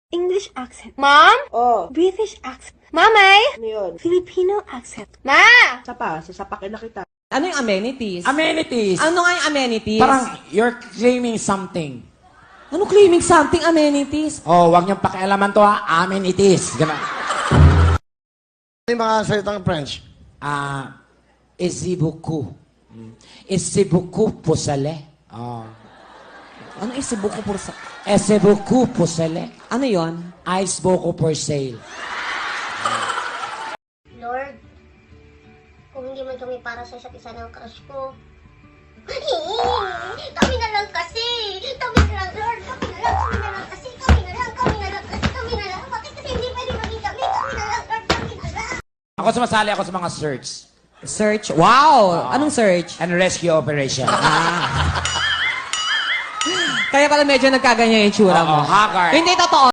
English accent. Mom? Oh, British accent. Mamay? ano yun? Filipino accent. Ma! Sasapakin na kita. Ano yung amenities? Amenities. Ano nga yung amenities? Parang you're claiming something. Ano claiming something amenities? Oh, wag niyong pakialaman to ha. Amenities. Ganun. Ano yung mga salitang French? Esi beaucoup. Esi beaucoup pour sale. Oh. Ano isibo ko por sa... Esi beaucoup pour sale. Ano yon? Ice beaucoup for sale. Lord, kung hindi man kami para sa isa't isa ng crush ko, kami na lang kasi! Kami na lang, Lord! Kami na lang kasi! Kami na lang kasi! Kami na lang! Bakit kasi hindi pwede maging kami? Kami na lang, Lord! Kami na lang! Ako sumasali ako sa mga search Search? Wow! Anong search? and rescue operation. Kaya pala medyo nagkaganyan yung tsura mo. Oo, haggard. Hindi totoo.